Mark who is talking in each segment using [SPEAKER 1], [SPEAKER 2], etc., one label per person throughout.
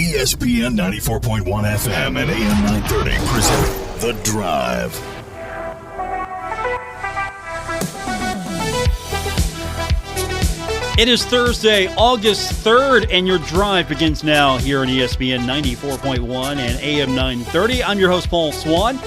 [SPEAKER 1] ESPN 94.1 FM and AM 930 present The Drive.
[SPEAKER 2] It is Thursday, August 3rd, and your drive begins now here on ESPN 94.1 and AM 930. I'm your host, Paul Swann.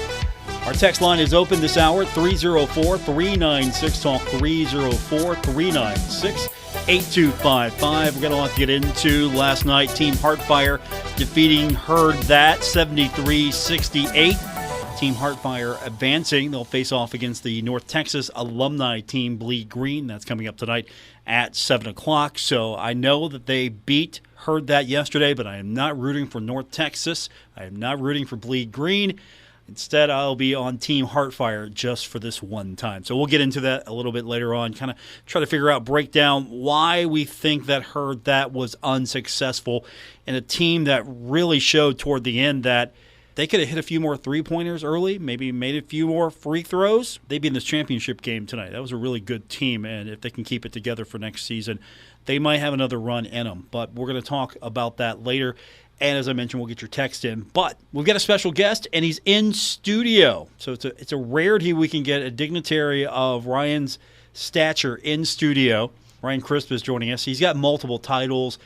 [SPEAKER 2] Our text line is open this hour, 304-396-TALK, 304-396-8255. We've got a lot to get into. Last night, Team Heartfire defeating Herd That 73-68. Team Heartfire advancing. They'll face off against the North Texas alumni team, Bleed Green. That's coming up tonight at 7 o'clock. So I know that they beat Herd That yesterday, but I am not rooting for North Texas. I am not rooting for Bleed Green. Instead, I'll be on Team Heartfire just for this one time. So we'll get into that a little bit later on, kind of try to figure out, break down why we think that Herd That was unsuccessful in a team that really showed toward the end that they could have hit a few more three-pointers early, maybe made a few more free throws. They'd be in this championship game tonight. That was a really good team, and if they can keep it together for next season, they might have another run in them. But we're going to talk about that later. And as I mentioned, we'll get your text in. But we've got a special guest, and he's in studio. So it's a rarity we can get a dignitary of Ryan's stature in studio. Ryan Crisp is joining us. He's got multiple titles: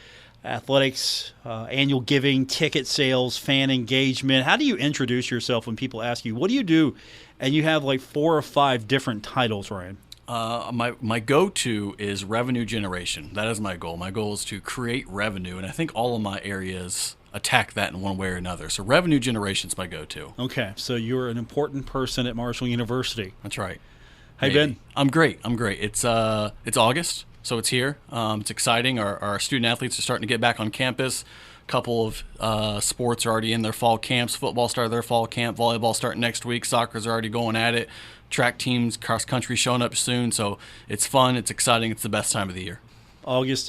[SPEAKER 2] athletics, annual giving, ticket sales, fan engagement. How do you introduce yourself when people ask you, what do you do? And you have like 4 or 5 different titles, Ryan.
[SPEAKER 3] My go-to is revenue generation. That is my goal. My goal is to create revenue, and I think all of my areas attack that in one way or another. So revenue generation is my go-to.
[SPEAKER 2] Okay, so you're an important person at Marshall University.
[SPEAKER 3] That's right.
[SPEAKER 2] How you been?
[SPEAKER 3] I'm great. It's August, so it's here. It's exciting. Our student athletes are starting to get back on campus. A couple of sports are already in their fall camps. Football started their fall camp. Volleyball starting next week. Soccer's already going at it. Track teams, cross country showing up soon. So it's fun. It's exciting. It's the best time of the year.
[SPEAKER 2] August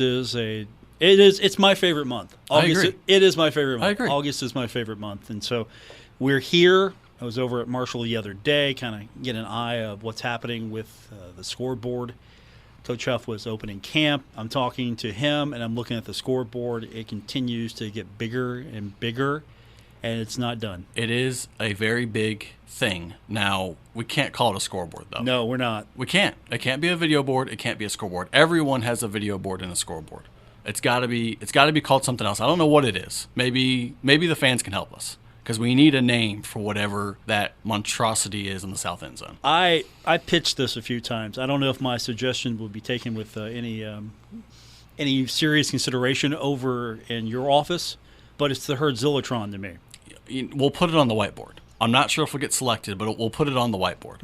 [SPEAKER 2] it's my favorite month. August,
[SPEAKER 3] I agree.
[SPEAKER 2] It is my favorite month.
[SPEAKER 3] I agree.
[SPEAKER 2] August is my favorite month. And so we're here. I was over at Marshall the other day, kind of get an eye of what's happening with the scoreboard. Coach Huff was opening camp. I'm talking to him, and I'm looking at the scoreboard. It continues to get bigger and bigger, and it's not done.
[SPEAKER 3] It is a very big thing. Now, we can't call it a scoreboard, though.
[SPEAKER 2] No, we're not.
[SPEAKER 3] We can't. It can't be a video board. It can't be a scoreboard. Everyone has a video board and a scoreboard. It's got to be called something else. I don't know what it is. Maybe the fans can help us, because we need a name for whatever that monstrosity is in the south end zone.
[SPEAKER 2] I pitched this a few times. I don't know if my suggestion would be taken with any serious consideration over in your office, but it's the Herdzillatron to me.
[SPEAKER 3] We'll put it on the whiteboard. I'm not sure if we'll get selected, but we'll put it on the whiteboard.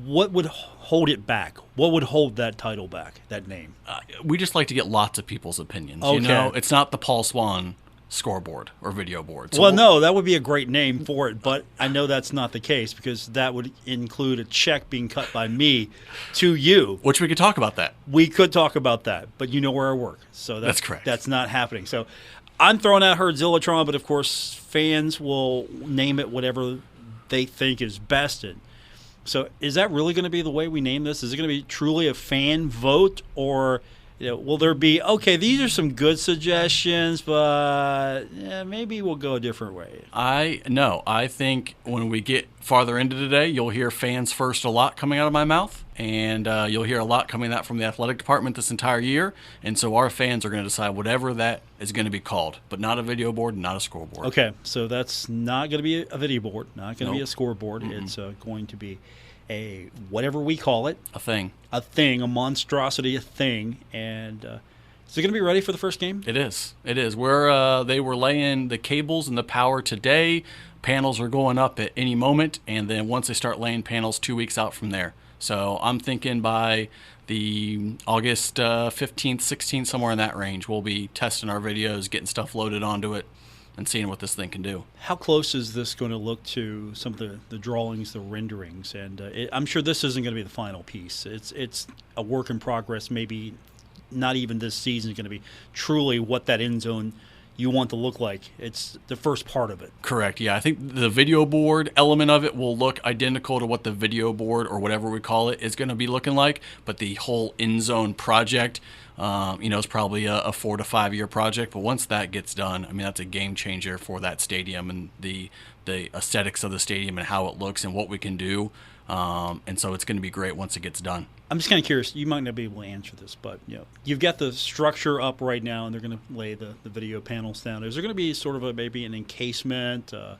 [SPEAKER 2] What would hold it back? What would hold that title back, that name?
[SPEAKER 3] We just like to get lots of people's opinions.
[SPEAKER 2] Okay.
[SPEAKER 3] You know, it's not the Paul Swann scoreboard or video board.
[SPEAKER 2] So no, that would be a great name for it, but I know that's not the case, because that would include a check being cut by me to you.
[SPEAKER 3] Which we could talk about that.
[SPEAKER 2] We could talk about that, but you know where I work. So
[SPEAKER 3] that's correct.
[SPEAKER 2] That's not happening. So I'm throwing out Herdzillatron, but of course fans will name it whatever they think is best. So is that really going to be the way we name this? Is it going to be truly a fan vote, or will there be, okay, these are some good suggestions, but maybe we'll go a different way?
[SPEAKER 3] I think when we get farther into today, you'll hear fans first a lot coming out of my mouth, and you'll hear a lot coming out from the athletic department this entire year. And so our fans are going to decide whatever that is going to be called, but not a video board, not a scoreboard.
[SPEAKER 2] Okay, so that's not going to be a video board, not going to be a scoreboard.
[SPEAKER 3] Mm-mm.
[SPEAKER 2] It's going to be a, whatever we call it.
[SPEAKER 3] A thing,
[SPEAKER 2] a monstrosity, a thing. And is it going to be ready for the first game?
[SPEAKER 3] It is. They were laying the cables and the power today. Panels are going up at any moment, and then once they start laying panels, 2 weeks out from there. So I'm thinking by the August 15th, 16th, somewhere in that range, we'll be testing our videos, getting stuff loaded onto it, and seeing what this thing can do.
[SPEAKER 2] How close is this going to look to some of the drawings, the renderings? And I'm sure this isn't going to be the final piece. It's a work in progress. Maybe not even this season is going to be truly what that end zone you want to look like. It's the first part of it.
[SPEAKER 3] Correct. Yeah, I think the video board element of it will look identical to what the video board or whatever we call it is going to be looking like. But the whole end zone project, is probably a 4 to 5 year project. But once that gets done, I mean, that's a game changer for that stadium and the aesthetics of the stadium and how it looks and what we can do. And so it's going to be great once it gets done. I'm
[SPEAKER 2] just kind of curious. You might not be able to answer this, but you've got the structure up right now, and they're going to lay the video panels down. Is there going to be sort of maybe an encasement, a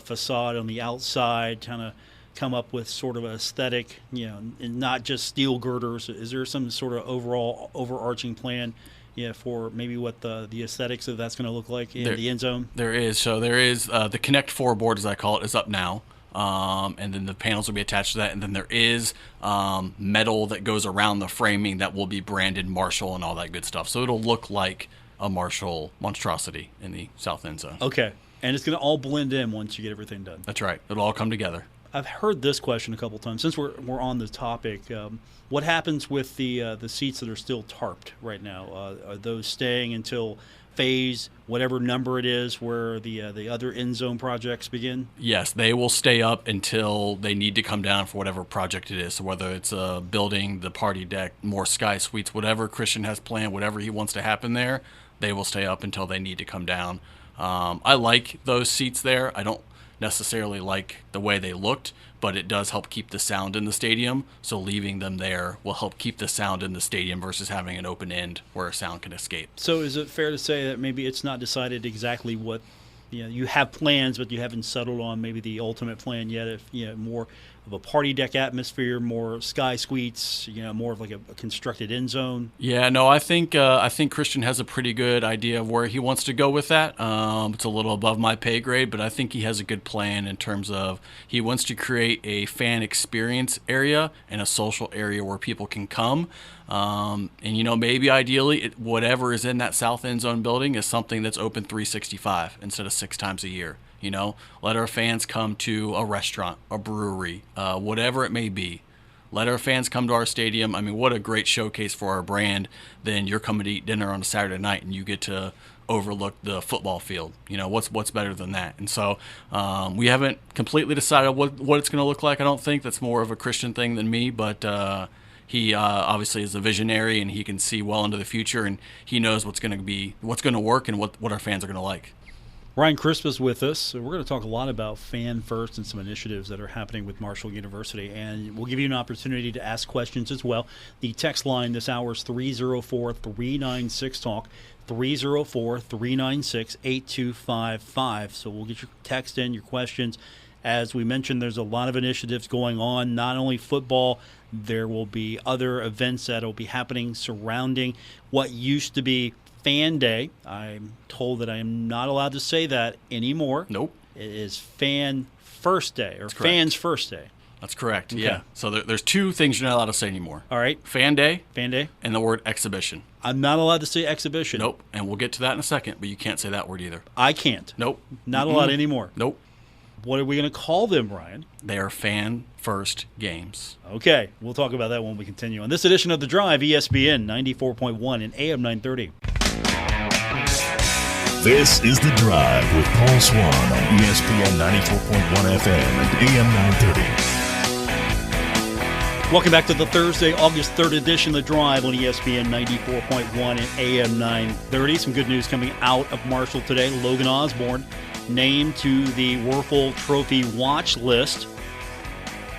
[SPEAKER 2] facade on the outside, kind of come up with sort of an aesthetic, and not just steel girders? Is there some sort of overall overarching plan? Yeah, for maybe what the aesthetics of that's going to look like in the end zone?
[SPEAKER 3] There is. So there is the Connect 4 board, as I call it, is up now. And then the panels will be attached to that. And then there is metal that goes around the framing that will be branded Marshall and all that good stuff. So it'll look like a Marshall monstrosity in the south end zone.
[SPEAKER 2] Okay. And it's going to all blend in once you get everything done.
[SPEAKER 3] That's right. It'll all come together.
[SPEAKER 2] I've heard this question a couple times. Since we're on the topic, what happens with the seats that are still tarped right now? Are those staying until phase, whatever number it is, where the other end zone projects begin?
[SPEAKER 3] Yes, they will stay up until they need to come down for whatever project it is. So whether it's a building, the party deck, more sky suites, whatever Christian has planned, whatever he wants to happen there, they will stay up until they need to come down. I like those seats there. I don't necessarily like the way they looked, but it does help keep the sound in the stadium. So leaving them there will help keep the sound in the stadium versus having an open end where sound can escape.
[SPEAKER 2] So is it fair to say that maybe it's not decided exactly what, you have plans, but you haven't settled on maybe the ultimate plan yet? If more of a party deck atmosphere, more sky suites, more of like a constructed end zone?
[SPEAKER 3] Yeah, no, I think Christian has a pretty good idea of where he wants to go with that. It's a little above my pay grade, but I think he has a good plan in terms of he wants to create a fan experience area and a social area where people can come. And maybe ideally whatever is in that south end zone building is something that's open 365 instead of 6 times a year. Let our fans come to a restaurant, a brewery, whatever it may be. Let our fans come to our stadium. I mean, what a great showcase for our brand. Then you're coming to eat dinner on a Saturday night and you get to overlook the football field. What's better than that? And so we haven't completely decided what it's going to look like. I don't think that's more of a Christian thing than me, but he obviously is a visionary and he can see well into the future and he knows what's going to work and what our fans are going to like.
[SPEAKER 2] Ryan Crisp is with us. So we're going to talk a lot about Fan First and some initiatives that are happening with Marshall University. And we'll give you an opportunity to ask questions as well. The text line this hour is 304-396-TALK, 304-396-8255. So we'll get your text in, your questions. As we mentioned, there's a lot of initiatives going on, not only football. There will be other events that will be happening surrounding what used to be Fan Day. I'm told that I am not allowed to say that anymore.
[SPEAKER 3] Nope.
[SPEAKER 2] It is Fan First Day, or Fans First Day.
[SPEAKER 3] That's correct, okay. Yeah. So there's 2 things you're not allowed to say anymore.
[SPEAKER 2] All right.
[SPEAKER 3] Fan Day.
[SPEAKER 2] Fan Day.
[SPEAKER 3] And the word exhibition.
[SPEAKER 2] I'm not allowed to say exhibition.
[SPEAKER 3] Nope. And we'll get to that in a second, but you can't say that word either.
[SPEAKER 2] I can't.
[SPEAKER 3] Nope.
[SPEAKER 2] Not allowed anymore.
[SPEAKER 3] Nope.
[SPEAKER 2] What are we going to call them, Ryan?
[SPEAKER 3] They are Fan First games.
[SPEAKER 2] Okay. We'll talk about that when we continue. On this edition of The Drive, ESPN 94.1 and AM 930.
[SPEAKER 1] This is The Drive with Paul Swann on ESPN 94.1 FM and AM 930.
[SPEAKER 2] Welcome back to the Thursday, August 3rd edition of The Drive on ESPN 94.1 and AM 930. Some good news coming out of Marshall today. Logan Osborne named to the Werfel Trophy watch list.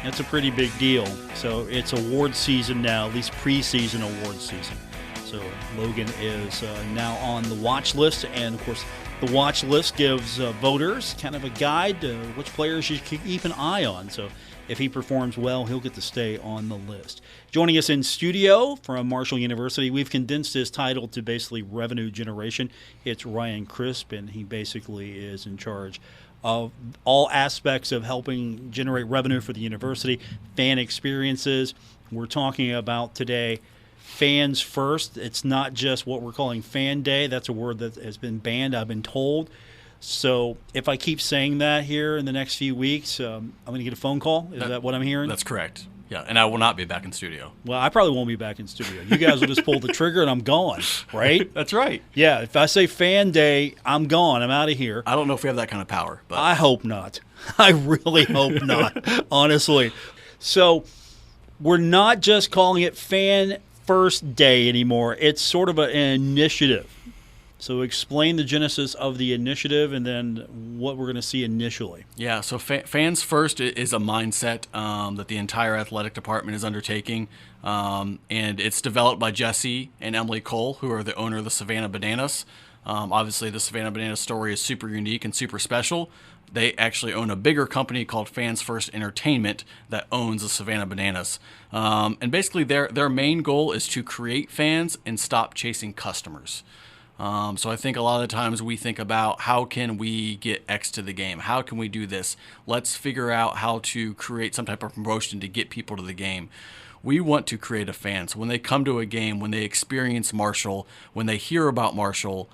[SPEAKER 2] That's a pretty big deal. So it's award season now, at least preseason award season. So Logan is now on the watch list, and of course the watch list gives voters kind of a guide to which players you should keep an eye on. So if he performs well, he'll get to stay on the list. Joining us in studio from Marshall University, we've condensed his title to basically revenue generation. It's Ryan Crisp, and he basically is in charge of all aspects of helping generate revenue for the university, fan experiences. We're talking about today Fans First. It's not just what we're calling Fan Day. That's a word that has been banned, I've been told. So if I keep saying that here in the next few weeks, I'm going to get a phone call. Is that what I'm hearing?
[SPEAKER 3] That's correct. Yeah, and I will not be back in studio.
[SPEAKER 2] Well, I probably won't be back in studio. You guys will just pull the trigger and I'm gone, right?
[SPEAKER 3] That's right.
[SPEAKER 2] Yeah, if I say fan day, I'm gone. I'm out of here.
[SPEAKER 3] I don't know if we have that kind of power, but
[SPEAKER 2] I hope not. I really hope not, honestly. So we're not just calling it Fan First Day anymore. It's sort of an initiative. So explain the genesis of the initiative and then what we're going to see initially.
[SPEAKER 3] Yeah, so Fans First is a mindset that the entire athletic department is undertaking. And it's developed by Jesse and Emily Cole, who are the owner of the Savannah Bananas. Obviously, the Savannah Bananas story is super unique and super special. They actually own a bigger company called Fans First Entertainment that owns the Savannah Bananas. And basically, their main goal is to create fans and stop chasing customers. So I think a lot of the times we think about how can we get X to the game? How can we do this? Let's figure out how to create some type of promotion to get people to the game. We want to create a fan. So when they come to a game, when they experience Marshall, when they hear about Marshall,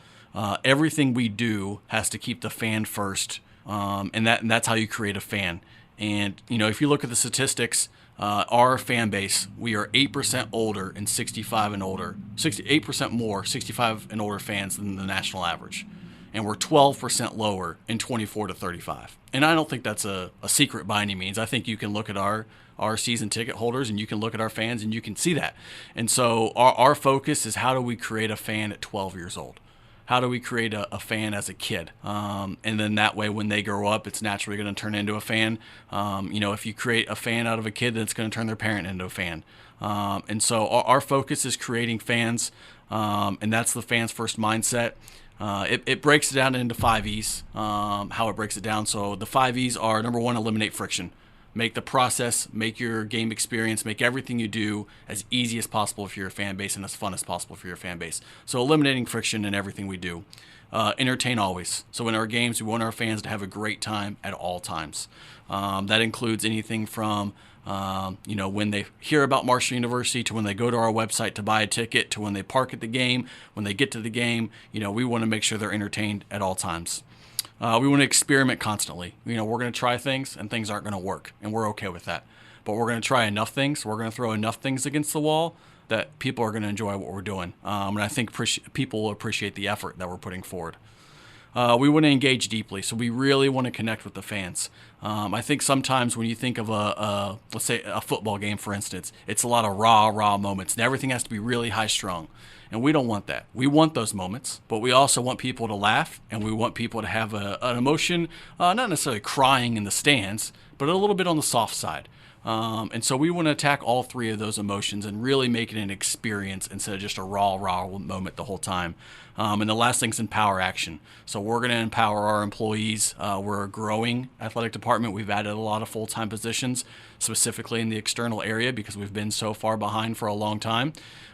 [SPEAKER 3] everything we do has to keep the fan first. And that's how you create a fan. And, if you look at the statistics, our fan base, we are 8% older and 65 and older, 8% more 65 and older fans than the national average. And we're 12% lower in 24 to 35. And I don't think that's a secret by any means. I think you can look at our season ticket holders and you can look at our fans and you can see that. And so our focus is how do we create a fan at 12 years old? How do we create a fan as a kid? And then that way, when they grow up, it's naturally going to turn into a fan. If you create a fan out of a kid, then it's going to turn their parent into a fan. And so our focus is creating fans, and that's the fans first mindset. It breaks it down into 5 E's, how it breaks it down. So the 5 E's are, number one, eliminate friction. Make the process, make your game experience, make everything you do as easy as possible for your fan base and as fun as possible for your fan base. So eliminating friction in everything we do. Entertain always. So in our games, we want our fans to have a great time at all times. That includes anything from when they hear about Marshall University to when they go to our website to buy a ticket to when they park at the game, when they get to the game. We want to make sure they're entertained at all times. We want to experiment constantly. We're going to try things and things aren't going to work, and we're okay with that. But we're going to try enough things. We're going to throw enough things against the wall that people are going to enjoy what we're doing. And I think people will appreciate the effort that we're putting forward. We want to engage deeply, so we really want to connect with the fans. I think sometimes when you think of let's say a football game, for instance, it's a lot of raw moments, and everything has to be really high-strung. And we don't want that. We want those moments, but we also want people to laugh, and we want people to have an emotion, not necessarily crying in the stands, but a little bit on the soft side. And so we want to attack all 3 of those emotions and really make it an experience instead of just a raw moment the whole time. And the last thing is empower action. So we're going to empower our employees. We're a growing athletic department. We've added a lot of full-time positions, specifically in the external area because we've been so far behind for a long time.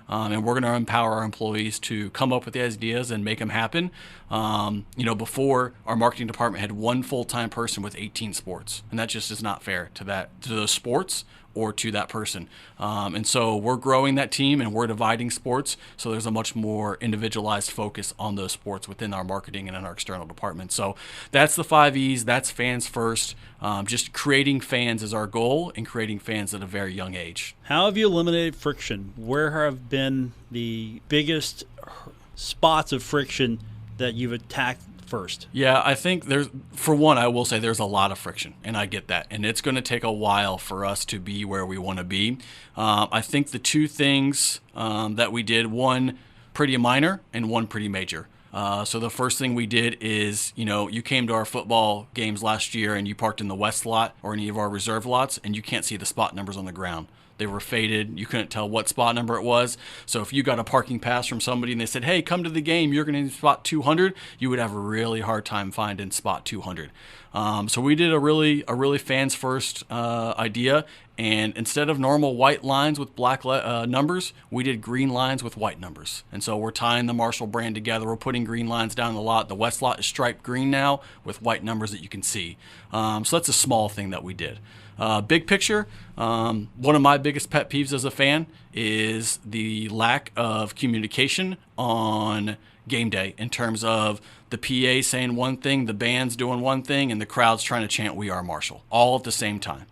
[SPEAKER 3] And we're going to empower our employees to come up with the ideas and make them happen. Before, our marketing department had 1 full-time person with 18 sports, and that just is not fair to those sports or to that person. And so we're growing that team and we're dividing sports, so there's a much more individualized focus on those sports within our marketing and in our external department. So that's the 5 E's, that's fans first. Just creating fans is our goal and creating fans at a very young age.
[SPEAKER 2] How have you eliminated friction? Where have been the biggest spots of friction that you've attacked first?
[SPEAKER 3] Yeah, I think I will say there's a lot of friction, and I get that. And it's going to take a while for us to be where we want to be. I think the 2 things that we did, one pretty minor and one pretty major. So the first thing we did is, you came to our football games last year and you parked in the west lot or any of our reserve lots, and you can't see the spot numbers on the ground. They were faded. You couldn't tell what spot number it was. So if you got a parking pass from somebody and they said, hey, come to the game, you're going to spot 200, you would have a really hard time finding spot 200. So we did a really fans first idea. And instead of normal white lines with black numbers, we did green lines with white numbers. And so we're tying the Marshall brand together. We're putting green lines down the lot. The west lot is striped green now with white numbers that you can see. So that's a small thing that we did. Big picture, one of my biggest pet peeves as a fan is the lack of communication on game day in terms of the PA saying one thing, the band's doing one thing, and the crowd's trying to chant "We Are Marshall" all at the same time.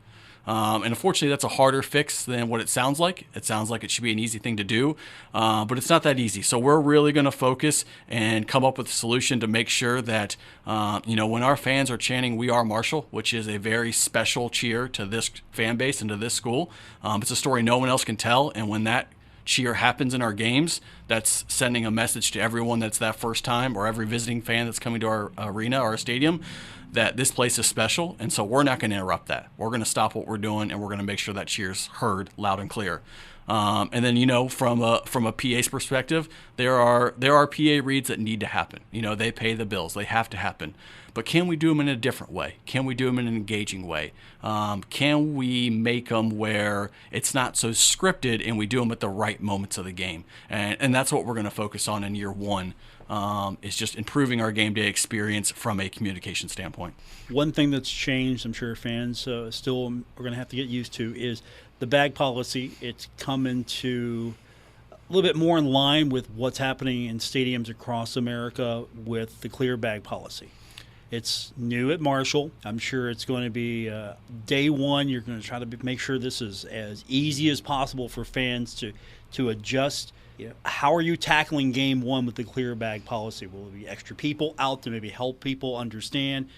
[SPEAKER 3] And unfortunately, that's a harder fix than what it sounds like. It sounds like it should be an easy thing to do, but it's not that easy. So we're really going to focus and come up with a solution to make sure that, when our fans are chanting "We Are Marshall," which is a very special cheer to this fan base and to this school, it's a story no one else can tell. And when that cheer happens in our games, that's sending a message to everyone that's that first time, or every visiting fan that's coming to our arena or our stadium, that this place is special. And so we're not going to interrupt that. We're going to stop what we're doing, and we're going to make sure that cheer's heard loud and clear. And then, from a PA's perspective, there are PA reads that need to happen. They pay the bills. They have to happen. But can we do them in a different way? Can we do them in an engaging way? Can we make them where it's not so scripted, and we do them at the right moments of the game? And that's what we're going to focus on in year one, is just improving our game day experience from a communication standpoint.
[SPEAKER 2] One thing that's changed, I'm sure fans still are going to have to get used to, is the bag policy. It's come into a little bit more in line with what's happening in stadiums across America with the clear bag policy. It's new at Marshall. I'm sure it's going to be day one. You're going to try to make sure this is as easy as possible for fans to adjust. How are you tackling game one with the clear bag policy? Will there be extra people out to maybe help people understand?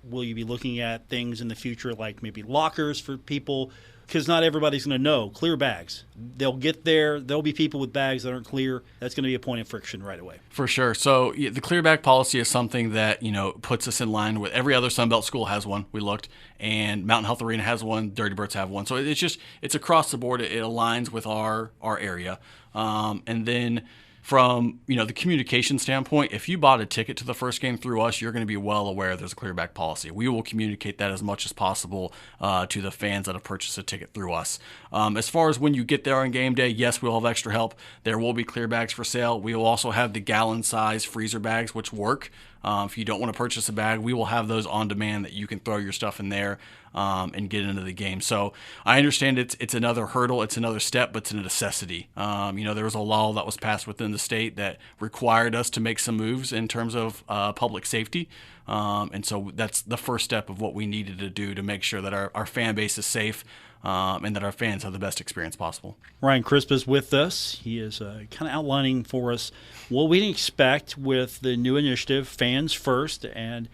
[SPEAKER 2] Will you be looking at things in the future like maybe lockers for people? Because not everybody's going to know clear bags. They'll get there. There'll be people with bags that aren't clear. That's going to be a point of friction right away.
[SPEAKER 3] For sure. So the clear bag policy is something that, puts us in line with every other Sunbelt school has one. We looked, and Mountain Health Arena has one. Dirty Birds have one. So it's across the board. It aligns with our area. And then from, the communication standpoint, if you bought a ticket to the first game through us, you're going to be well aware there's a clear bag policy. We will communicate that as much as possible to the fans that have purchased a ticket through us. As far as when you get there on game day, yes, we'll have extra help. There will be clear bags for sale. We will also have the gallon-size freezer bags, which work. If you don't want to purchase a bag, we will have those on demand that you can throw your stuff in there and get into the game. So I understand it's another hurdle, it's another step, but it's a necessity. There was a law that was passed within the state that required us to make some moves in terms of public safety. And so that's the first step of what we needed to do to make sure that our fan base is safe and that our fans have the best experience possible.
[SPEAKER 2] Ryan Crisp is with us. He is kind of outlining for us what we can expect with the new initiative, Fans First, and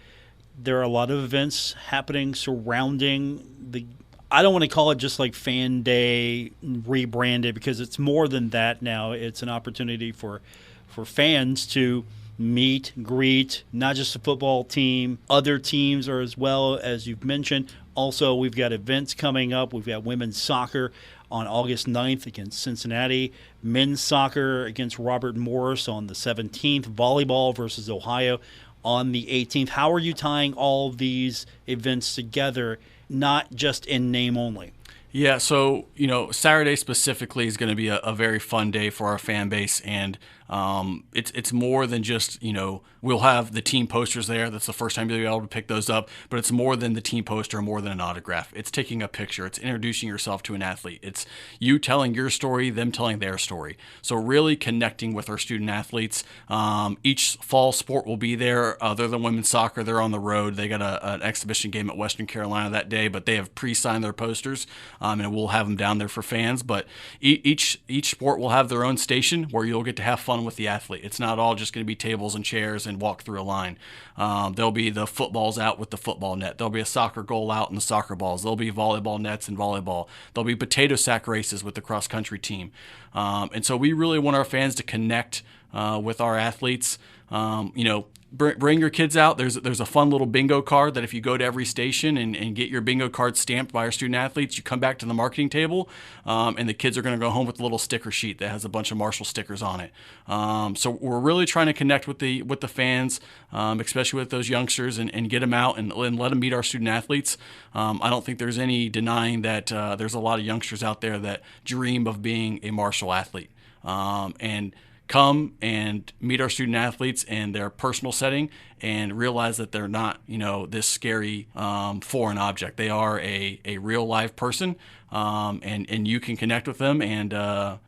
[SPEAKER 2] there are a lot of events happening surrounding I don't want to call it just like Fan Day rebranded, because it's more than that now. It's an opportunity for fans to meet, greet, not just the football team, other teams are as well, as you've mentioned. Also, we've got events coming up. We've got women's soccer on August 9th against Cincinnati, men's soccer against Robert Morris on the 17th, volleyball versus Ohio on the 18th. How are you tying all these events together, not just in name only?
[SPEAKER 3] Yeah, so, Saturday specifically is going to be a very fun day for our fan base, and it's more than just, we'll have the team posters there. That's the first time you'll be able to pick those up, but it's more than the team poster, more than an autograph. It's taking a picture. It's introducing yourself to an athlete. It's you telling your story, them telling their story. So really connecting with our student athletes. Each fall sport will be there. Other than women's soccer, they're on the road. They got an exhibition game at Western Carolina that day, but they have pre-signed their posters, and we'll have them down there for fans. But each sport will have their own station where you'll get to have fun with the athlete. It's not all just going to be tables and chairs and walk through a line. There'll be the footballs out with the football net. There'll be a soccer goal out and the soccer balls. There'll be volleyball nets and volleyball. There'll be potato sack races with the cross country team. And so we really want our fans to connect with our athletes. Bring your kids out. There's a fun little bingo card that if you go to every station and get your bingo card stamped by our student athletes, you come back to the marketing table, and the kids are going to go home with a little sticker sheet that has a bunch of Marshall stickers on it. So we're really trying to connect with the fans, especially with those youngsters, and get them out and let them meet our student athletes. I don't think there's any denying that there's a lot of youngsters out there that dream of being a Marshall athlete. And come and meet our student athletes in their personal setting and realize that they're not, this scary foreign object. They are a real live person, and you can connect with them, and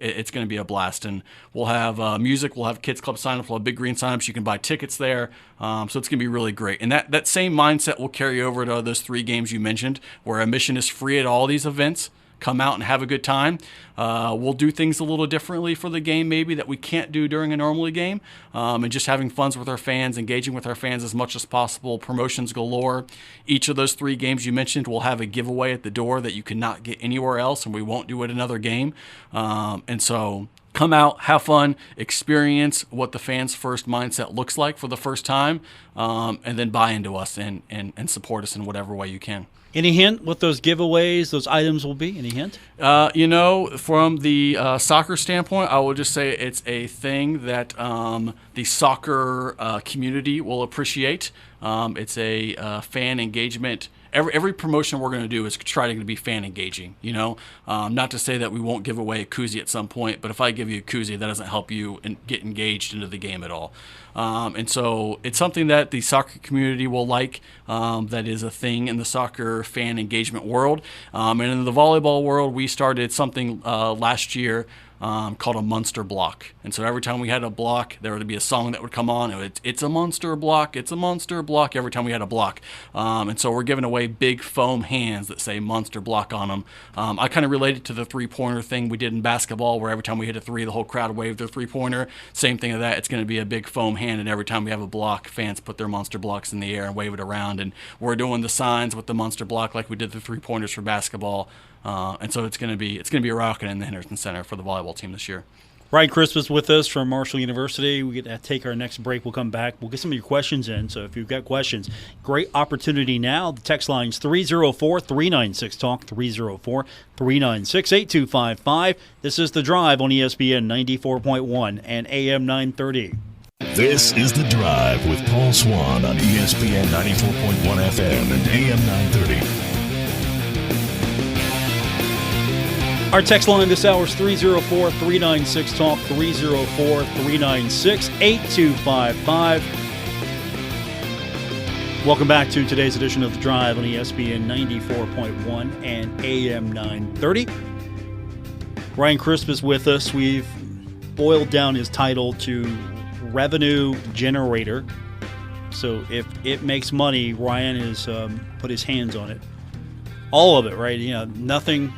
[SPEAKER 3] it's going to be a blast. And we'll have music, we'll have kids club sign-ups, we'll have Big Green sign-ups. You can buy tickets there, so it's going to be really great. And that same mindset will carry over to those 3 games you mentioned, where admission is free at all these events. Come out and have a good time. We'll do things a little differently for the game maybe that we can't do during a normal game, and just having fun with our fans, engaging with our fans as much as possible, promotions galore. Each of those 3 games you mentioned will have a giveaway at the door that you cannot get anywhere else, and we won't do it another game. And so come out, have fun, experience what the fans first mindset looks like for the first time, and then buy into us and support us in whatever way you can.
[SPEAKER 2] Any hint what those giveaways, those items will be? Any hint?
[SPEAKER 3] From the soccer standpoint, I will just say it's a thing that the soccer community will appreciate. It's a fan engagement. Every promotion we're going to do is try to be fan engaging, Not to say that we won't give away a koozie at some point, but if I give you a koozie, that doesn't help you get engaged into the game at all. And so it's something that the soccer community will like. That is a thing in the soccer fan engagement world. And in the volleyball world, we started something last year called a Munster block. And so every time we had a block, there would be a song that would come on. It's a Munster block. It's a Munster block every time we had a block. And so we're giving away big foam hands that say Munster block on them. I kind of related to the three-pointer thing we did in basketball, where every time we hit a 3, the whole crowd waved their three-pointer. Same thing of that. It's going to be a big foam hand, and every time we have a block, fans put their Munster blocks in the air and wave it around. And we're doing the signs with the Munster block like we did the three-pointers for basketball. And so it's going to be a rocking in the Henderson Center for the volleyball team this year.
[SPEAKER 2] Ryan Crispus with us from Marshall University. We get to take our next break. We'll come back. We'll get some of your questions in. So if you've got questions, great opportunity now. The text line's 304-396-TALK, 304-396-8255. This is The Drive on ESPN 94.1 and AM 930.
[SPEAKER 1] This is The Drive with Paul Swann on ESPN 94.1 FM and AM 930.
[SPEAKER 2] Our text line this hour is 304-396-TALK, 304-396-8255. Welcome back to today's edition of The Drive on ESPN 94.1 and AM 930. Ryan Crispus with us. We've boiled down his title to revenue generator. So if it makes money, Ryan has put his hands on it. All of it, right? Nothing.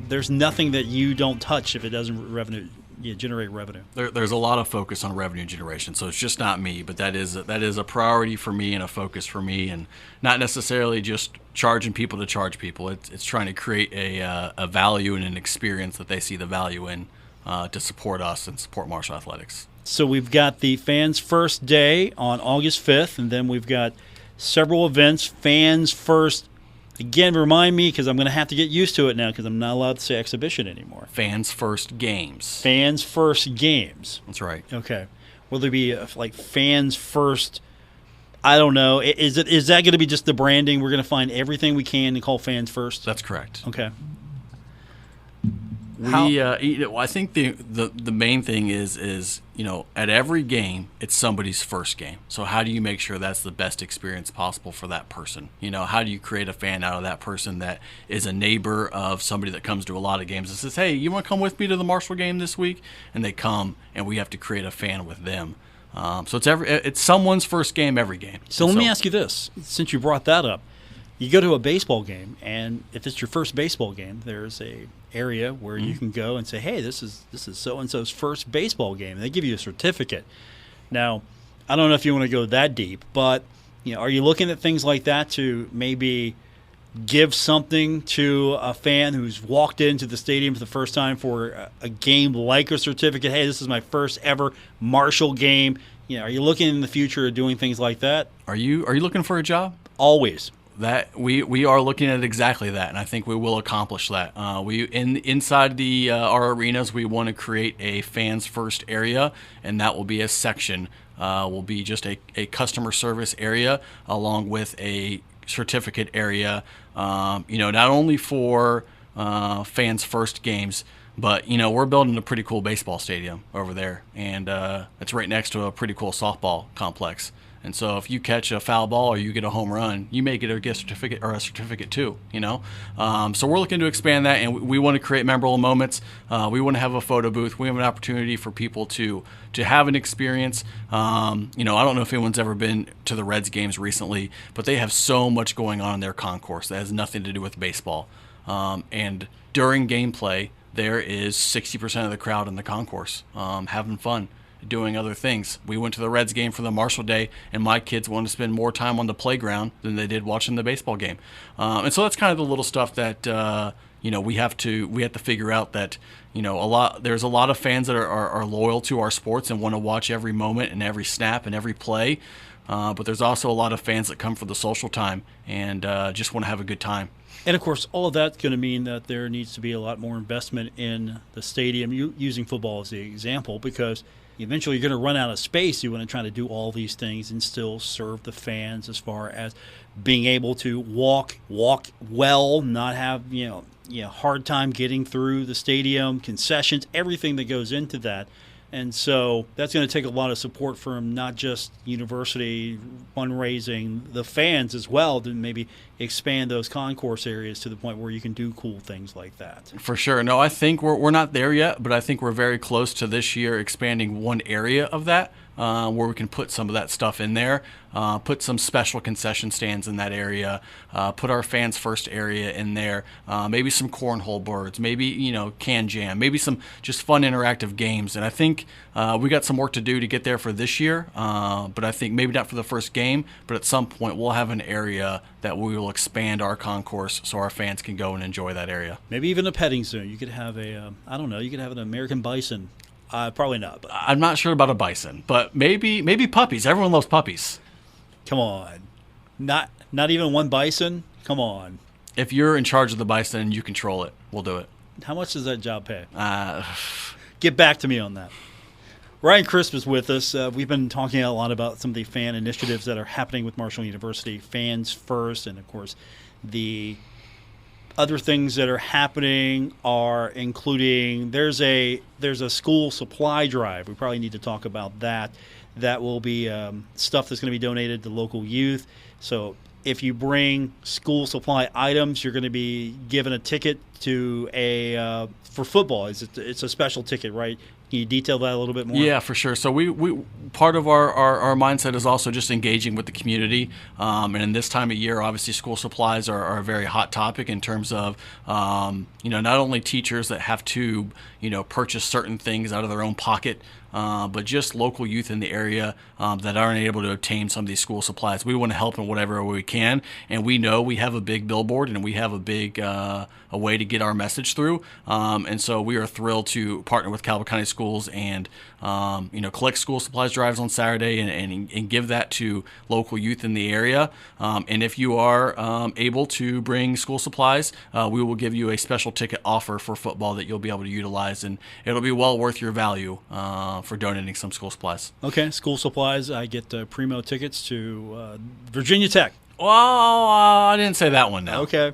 [SPEAKER 2] There's nothing that you don't touch if it doesn't generate revenue.
[SPEAKER 3] There's a lot of focus on revenue generation, so it's just not me, but that is a priority for me and a focus for me, and not necessarily just charging people to charge people. It's trying to create a value and an experience that they see the value in to support us and support Marshall Athletics.
[SPEAKER 2] So we've got the Fans First Day on August 5th, and then we've got several events. Fans First. Again, remind me, because I'm going to have to get used to it now, because I'm not allowed to say exhibition anymore.
[SPEAKER 3] Fans First Games.
[SPEAKER 2] Fans First Games.
[SPEAKER 3] That's right.
[SPEAKER 2] Okay. Will there be Fans First? I don't know. Is that going to be just the branding? We're going to find everything we can and call Fans First?
[SPEAKER 3] That's correct.
[SPEAKER 2] Okay.
[SPEAKER 3] I think the main thing is at every game it's somebody's first game. So how do you make sure that's the best experience possible for that person? How do you create a fan out of that person that is a neighbor of somebody that comes to a lot of games and says, hey, you want to come with me to the Marshall game this week? And they come, and we have to create a fan with them. So it's someone's first game every game.
[SPEAKER 2] So let me ask you this, since you brought that up. You go to a baseball game, and if it's your first baseball game, there's a area where you can go and say, hey, this is so-and-so's first baseball game. And they give you a certificate. Now, I don't know if you want to go that deep, but are you looking at things like that to maybe give something to a fan who's walked into the stadium for the first time for a game like a certificate? Hey, this is my first ever Marshall game. Are you looking in the future at doing things like that?
[SPEAKER 3] Are you looking for a job?
[SPEAKER 2] Always.
[SPEAKER 3] That we are looking at exactly that, and I think we will accomplish that. Inside our arenas, we want to create a fans first area, and that will be a section. Will be just a customer service area along with a certificate area. Not only for fans first games, But, you know, we're building a pretty cool baseball stadium over there, and it's right next to a pretty cool softball complex. And so if you catch a foul ball or you get a home run, you may get a gift certificate or a certificate too, you know. So we're looking to expand that, and we want to create memorable moments. We want to have a photo booth. We have an opportunity for people to have an experience. You know, I don't know if anyone's ever been to the Reds games recently, but they have so much going on in their concourse that has nothing to do with baseball. And during gameplay, there is 60% of the crowd in the concourse having fun, doing other things. We went to the Reds game for the Marshall Day, and my kids wanted to spend more time on the playground than they did watching the baseball game. And so that's kind of the little stuff that you know, we have to figure out that, you know, there's a lot of fans that are loyal to our sports and want to watch every moment and every snap and every play. But there's also a lot of fans that come for the social time and just want to have a good time.
[SPEAKER 2] And, of course, all of that's going to mean that there needs to be a lot more investment in the stadium, using football as the example, because eventually you're going to run out of space. You want to try to do all these things and still serve the fans as far as being able to walk well, not have, hard time getting through the stadium, concessions, everything that goes into that. And so that's going to take a lot of support from not just university fundraising, the fans as well, to maybe expand those concourse areas to the point where you can do cool things like that.
[SPEAKER 3] For sure. No, I think we're not there yet, but I think we're very close to this year expanding one area of that where we can put some of that stuff in there, put some special concession stands in that area, put our fans first area in there, maybe some cornhole boards, maybe, can jam, maybe some just fun interactive games. And I think we got some work to do to get there for this year, but I think maybe not for the first game, but at some point we'll have an area that we will expand our concourse so our fans can go and enjoy that area.
[SPEAKER 2] Maybe even a petting zoo. You could have you could have an American bison. Probably not. But
[SPEAKER 3] I'm not sure about a bison, but maybe puppies. Everyone loves puppies.
[SPEAKER 2] Come on. Not even one bison? Come on.
[SPEAKER 3] If you're in charge of the bison and you control it, we'll do it.
[SPEAKER 2] How much does that job pay? Get back to me on that. Ryan Crisp is with us. We've been talking a lot about some of the fan initiatives that are happening with Marshall University, Fans First, and, of course, the other things that are happening are including there's a school supply drive. We probably need to talk about that. That will be stuff that's going to be donated to local youth. So if you bring school supply items, you're going to be given a ticket to for football. It's a special ticket, right? Can you detail that a little bit more?
[SPEAKER 3] Yeah, for sure. So we part of our mindset is also just engaging with the community. And in this time of year, obviously school supplies are a very hot topic in terms of, not only teachers that have to, purchase certain things out of their own pocket, but just local youth in the area that aren't able to obtain some of these school supplies. We want to help in whatever way we can. And we know we have a big billboard and we have a big a way to get our message through. And so we are thrilled to partner with Calvert County Schools and, collect school supplies drives on Saturday and give that to local youth in the area. And if you are able to bring school supplies, we will give you a special ticket offer for football that you'll be able to utilize. And it'll be well worth your value for donating some school supplies.
[SPEAKER 2] Okay, school supplies. I get primo tickets to Virginia Tech.
[SPEAKER 3] Well, I didn't say that one now.
[SPEAKER 2] Okay.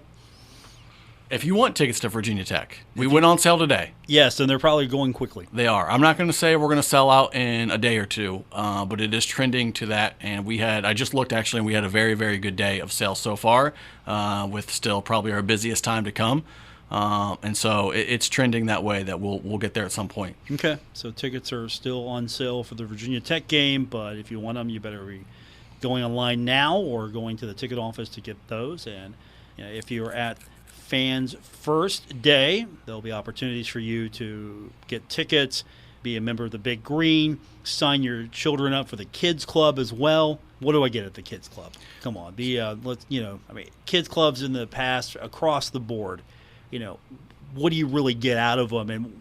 [SPEAKER 3] If you want tickets to Virginia Tech, we went on sale today.
[SPEAKER 2] Yes, and they're probably going quickly.
[SPEAKER 3] They are. I'm not going to say we're going to sell out in a day or two, but it is trending to that. And I just looked actually, and we had a very, very good day of sales so far, with still probably our busiest time to come. And so it's trending that way that we'll get there at some point.
[SPEAKER 2] Okay, so tickets are still on sale for the Virginia Tech game, but if you want them, you better be going online now or going to the ticket office to get those. And if you're at Fans First Day, there'll be opportunities for you to get tickets, be a member of the Big Green, sign your children up for the Kids Club as well. What do I get at the Kids Club? Come on, Kids Clubs in the past across the board. What do you really get out of them? And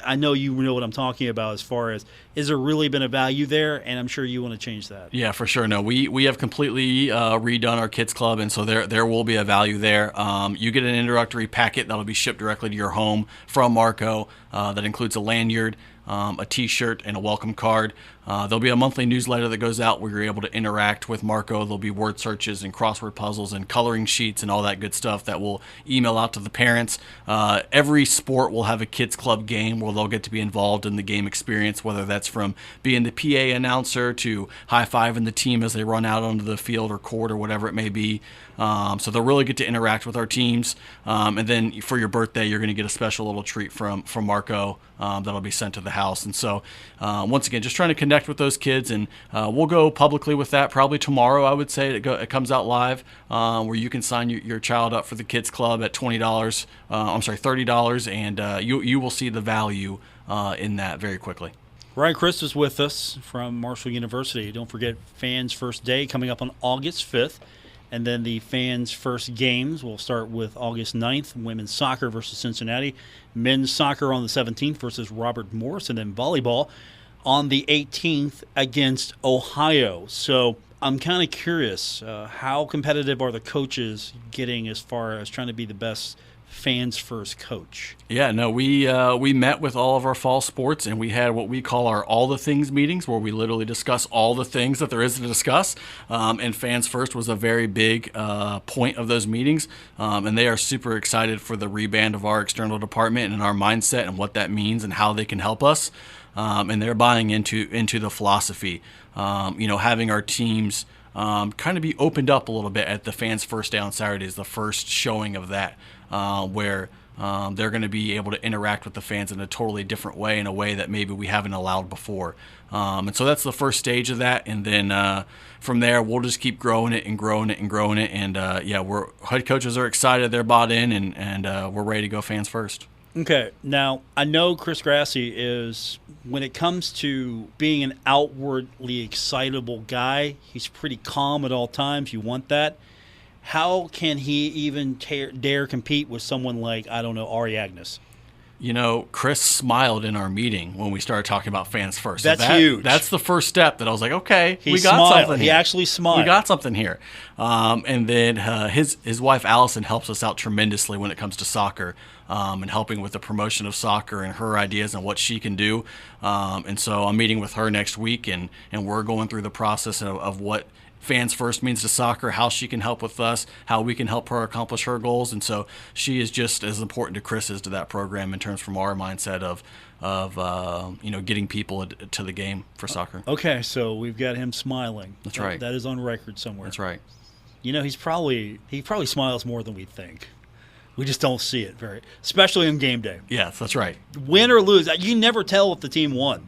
[SPEAKER 2] I know you know what I'm talking about as far as, is there really been a value there? And I'm sure you want to change that. Yeah,
[SPEAKER 3] for sure. No, we have completely redone our Kids Club, and so there will be a value there. You get an introductory packet that'll be shipped directly to your home from Marco that includes a lanyard, a T-shirt, and a welcome card. There'll be a monthly newsletter that goes out where you're able to interact with Marco. There'll be word searches and crossword puzzles and coloring sheets and all that good stuff that we'll email out to the parents. Every sport will have a kids club game where they'll get to be involved in the game experience, whether that's from being the PA announcer to high-fiving the team as they run out onto the field or court or whatever it may be. So they'll really get to interact with our teams. And then for your birthday, you're going to get a special little treat from Marco that'll be sent to the house. And so once again, just trying to connect with those kids, and we'll go publicly with that probably tomorrow. I would say it comes out live, where you can sign your child up for the kids club at $30, and you will see the value in that very quickly.
[SPEAKER 2] Ryan Chris is with us from Marshall University. Don't forget Fans First Day coming up on August 5th. And then the Fans First Games will start with August 9th, women's soccer versus Cincinnati, men's soccer on the 17th versus Robert Morris, and then volleyball on the 18th against Ohio. So I'm kind of curious, how competitive are the coaches getting as far as trying to be the best Fans First coach?
[SPEAKER 3] Yeah, no, we met with all of our fall sports, and we had what we call our all the things meetings, where we literally discuss all the things that there is to discuss. And Fans First was a very big point of those meetings, and they are super excited for the reband of our external department and our mindset and what that means and how they can help us. And they're buying into the philosophy. Having our teams kind of be opened up a little bit at the Fans First Day on Saturday is the first showing of that, where they're going to be able to interact with the fans in a totally different way, in a way that maybe we haven't allowed before. And so that's the first stage of that. And then from there, we'll just keep growing it and growing it and growing it. And we're head coaches are excited, they're bought in, and we're ready to go Fans First.
[SPEAKER 2] Okay, now I know Chris Grassi is, when it comes to being an outwardly excitable guy, he's pretty calm at all times. You want that. How can he even dare compete with someone like, I don't know, Ari Agnes?
[SPEAKER 3] Chris smiled in our meeting when we started talking about Fans First.
[SPEAKER 2] That's huge.
[SPEAKER 3] That's the first step that I was like, okay,
[SPEAKER 2] we
[SPEAKER 3] got something here.
[SPEAKER 2] He actually smiled.
[SPEAKER 3] We got something here. And then his wife, Allison, helps us out tremendously when it comes to soccer, and helping with the promotion of soccer and her ideas and what she can do. And so I'm meeting with her next week, and we're going through the process of what Fans First means to soccer, how she can help with us, how we can help her accomplish her goals. And so she is just as important to Chris as to that program in terms from our mindset of getting people to the game for soccer.
[SPEAKER 2] Okay, so we've got him smiling.
[SPEAKER 3] That's right.
[SPEAKER 2] That is on record somewhere.
[SPEAKER 3] That's right.
[SPEAKER 2] He probably smiles more than we think. We just don't see it especially on game day.
[SPEAKER 3] Yes, that's right.
[SPEAKER 2] Win or lose, you never tell if the team won.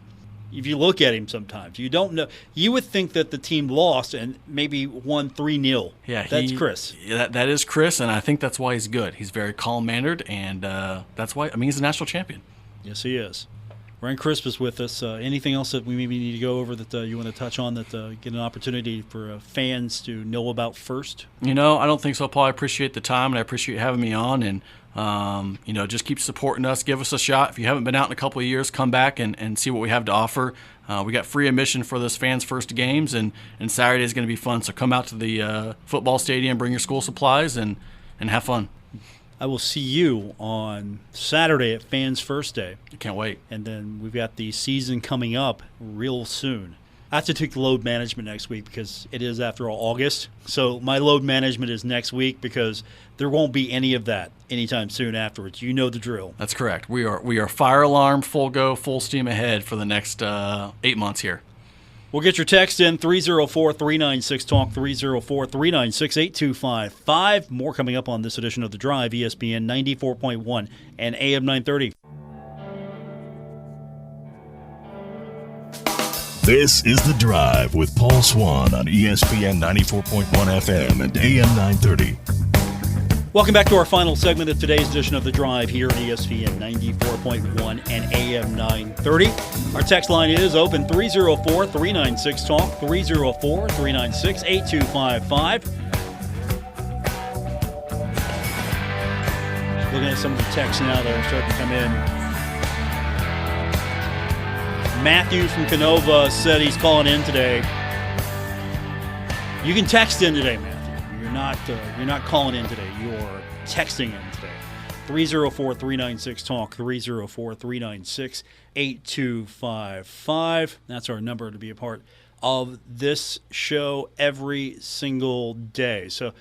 [SPEAKER 2] If you look at him sometimes, you don't know. You would think that the team lost and maybe won 3-0.
[SPEAKER 3] Yeah,
[SPEAKER 2] that's Chris.
[SPEAKER 3] That is Chris, and I think that's why he's good. He's very calm-mannered, and that's why. He's a national champion.
[SPEAKER 2] Yes, he is. Ryan Crisp is with us. Anything else that we maybe need to go over that you want to touch on that get an opportunity for fans to know about first?
[SPEAKER 3] I don't think so, Paul. I appreciate the time, and I appreciate having me on, and just keep supporting us. Give us a shot. If you haven't been out in a couple of years, come back and see what we have to offer. We got free admission for those Fans First games, and Saturday is going to be fun. So come out to the football stadium, bring your school supplies, and have fun.
[SPEAKER 2] I will see you on Saturday at Fans First Day.
[SPEAKER 3] I can't wait.
[SPEAKER 2] And then we've got the season coming up real soon. I have to take load management next week because it is, after all, August. So my load management is next week because there won't be any of that anytime soon afterwards. You know the drill.
[SPEAKER 3] That's correct. We are fire alarm, full go, full steam ahead for the next 8 months here.
[SPEAKER 2] We'll get your text in, 304-396-TALK, 304-396-8255. More coming up on this edition of The Drive, ESPN 94.1 and AM 930.
[SPEAKER 1] This is The Drive with Paul Swann on ESPN 94.1 FM and AM 930.
[SPEAKER 2] Welcome back to our final segment of today's edition of The Drive here at ESPN 94.1 and AM 930. Our text line is open, 304-396-TALK, 304-396-8255. Looking at some of the texts now that are starting to come in. Matthew from Canova said he's calling in today. You can text in today, Matthew. You're not calling in today. You're texting in today. 304-396-TALK, 304-396-8255. That's our number to be a part of this show every single day. So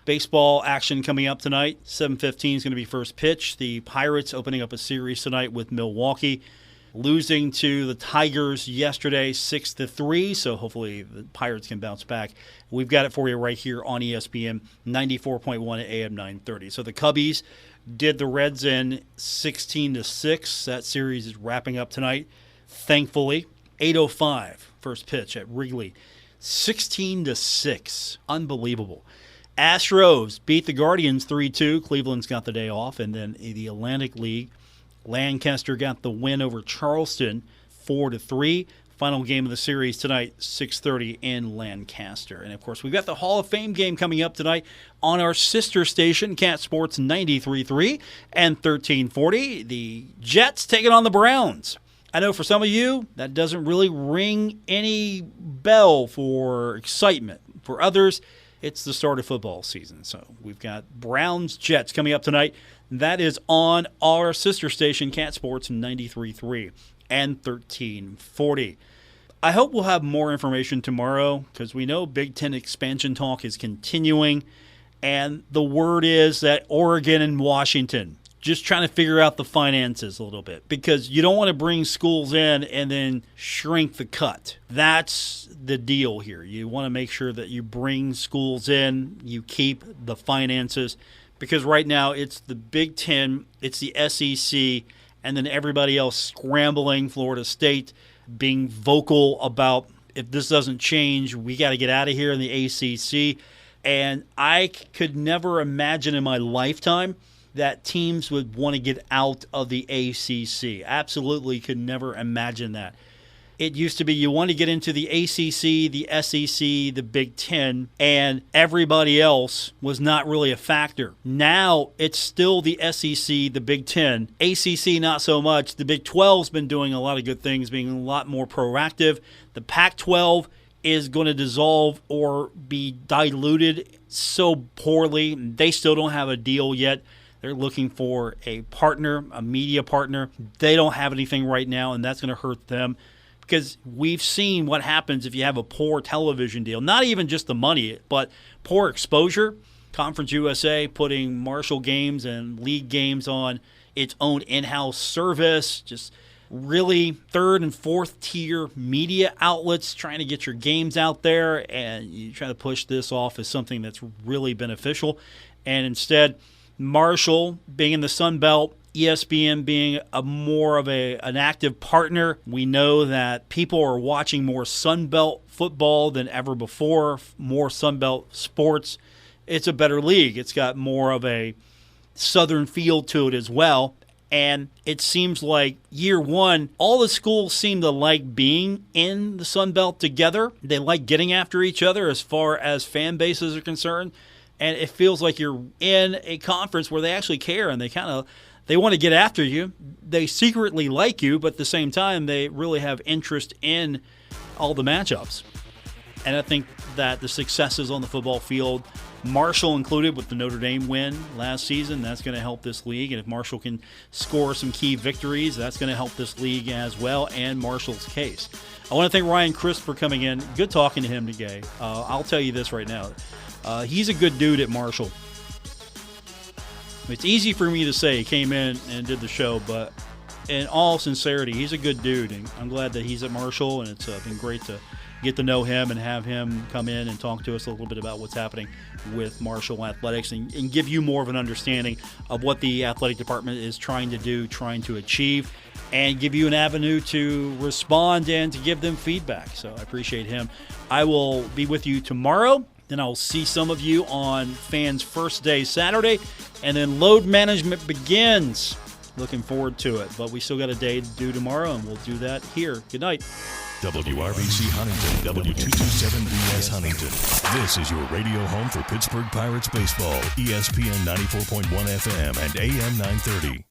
[SPEAKER 2] baseball action coming up tonight. 7:15 is going to be first pitch. The Pirates opening up a series tonight with Milwaukee, losing to the Tigers yesterday 6-3. So hopefully the Pirates can bounce back. We've got it for you right here on ESPN 94.1 at AM 930. So the Cubbies did the Reds in 16-6. That series is wrapping up tonight, thankfully. 8:05 first pitch at Wrigley. 16-6. Unbelievable. Astros beat the Guardians 3-2. Cleveland's got the day off. And then the Atlantic League, Lancaster got the win over Charleston 4-3. Final game of the series tonight, 6:30 in Lancaster. And, of course, we've got the Hall of Fame game coming up tonight on our sister station, Cat Sports 93.3 and 1340. The Jets taking on the Browns. I know for some of you, that doesn't really ring any bell for excitement. For others, it's the start of football season. So we've got Browns-Jets coming up tonight. That is on our sister station, Cat Sports 93.3 and 1340. I hope we'll have more information tomorrow because we know Big Ten expansion talk is continuing. And the word is that Oregon and Washington just trying to figure out the finances a little bit because you don't want to bring schools in and then shrink the cut. That's the deal here. You want to make sure that you bring schools in, you keep the finances, because right now it's the Big Ten, it's the SEC, and then everybody else scrambling. Florida State being vocal about if this doesn't change, we got to get out of here in the ACC. And I could never imagine in my lifetime that teams would want to get out of the ACC. Absolutely could never imagine that. It used to be you want to get into the ACC, the SEC, the Big Ten, and everybody else was not really a factor. Now it's still the SEC, the Big Ten. ACC, not so much. The Big 12's been doing a lot of good things, being a lot more proactive. The Pac-12 is going to dissolve or be diluted so poorly. They still don't have a deal yet. They're looking for a partner, a media partner. They don't have anything right now, and that's going to hurt them because we've seen what happens if you have a poor television deal. Not even just the money, but poor exposure. Conference USA putting Marshall games and league games on its own in-house service. Just really third and fourth tier media outlets trying to get your games out there, and you try to push this off as something that's really beneficial. And instead, Marshall being in the Sun Belt, ESPN being more of an active partner. We know that people are watching more Sun Belt football than ever before, more Sun Belt sports. It's a better league. It's got more of a Southern feel to it as well. And it seems like year one, all the schools seem to like being in the Sun Belt together. They like getting after each other as far as fan bases are concerned. And it feels like you're in a conference where they actually care and they want to get after you. They secretly like you, but at the same time, they really have interest in all the matchups. And I think that the successes on the football field, Marshall included with the Notre Dame win last season, that's going to help this league. And if Marshall can score some key victories, that's going to help this league as well and Marshall's case. I want to thank Ryan Crisp for coming in. Good talking to him today. I'll tell you this right now. He's a good dude at Marshall. It's easy for me to say he came in and did the show, but in all sincerity, he's a good dude, and I'm glad that he's at Marshall, and it's been great to get to know him and have him come in and talk to us a little bit about what's happening with Marshall Athletics and give you more of an understanding of what the athletic department is trying to do, trying to achieve, and give you an avenue to respond and to give them feedback. So I appreciate him. I will be with you tomorrow. Then I'll see some of you on Fans First Day Saturday. And then load management begins. Looking forward to it. But we still got a day to do tomorrow, and we'll do that here. Good night.
[SPEAKER 1] WRBC Huntington, W227BS Huntington. This is your radio home for Pittsburgh Pirates baseball. ESPN 94.1 FM and AM 930.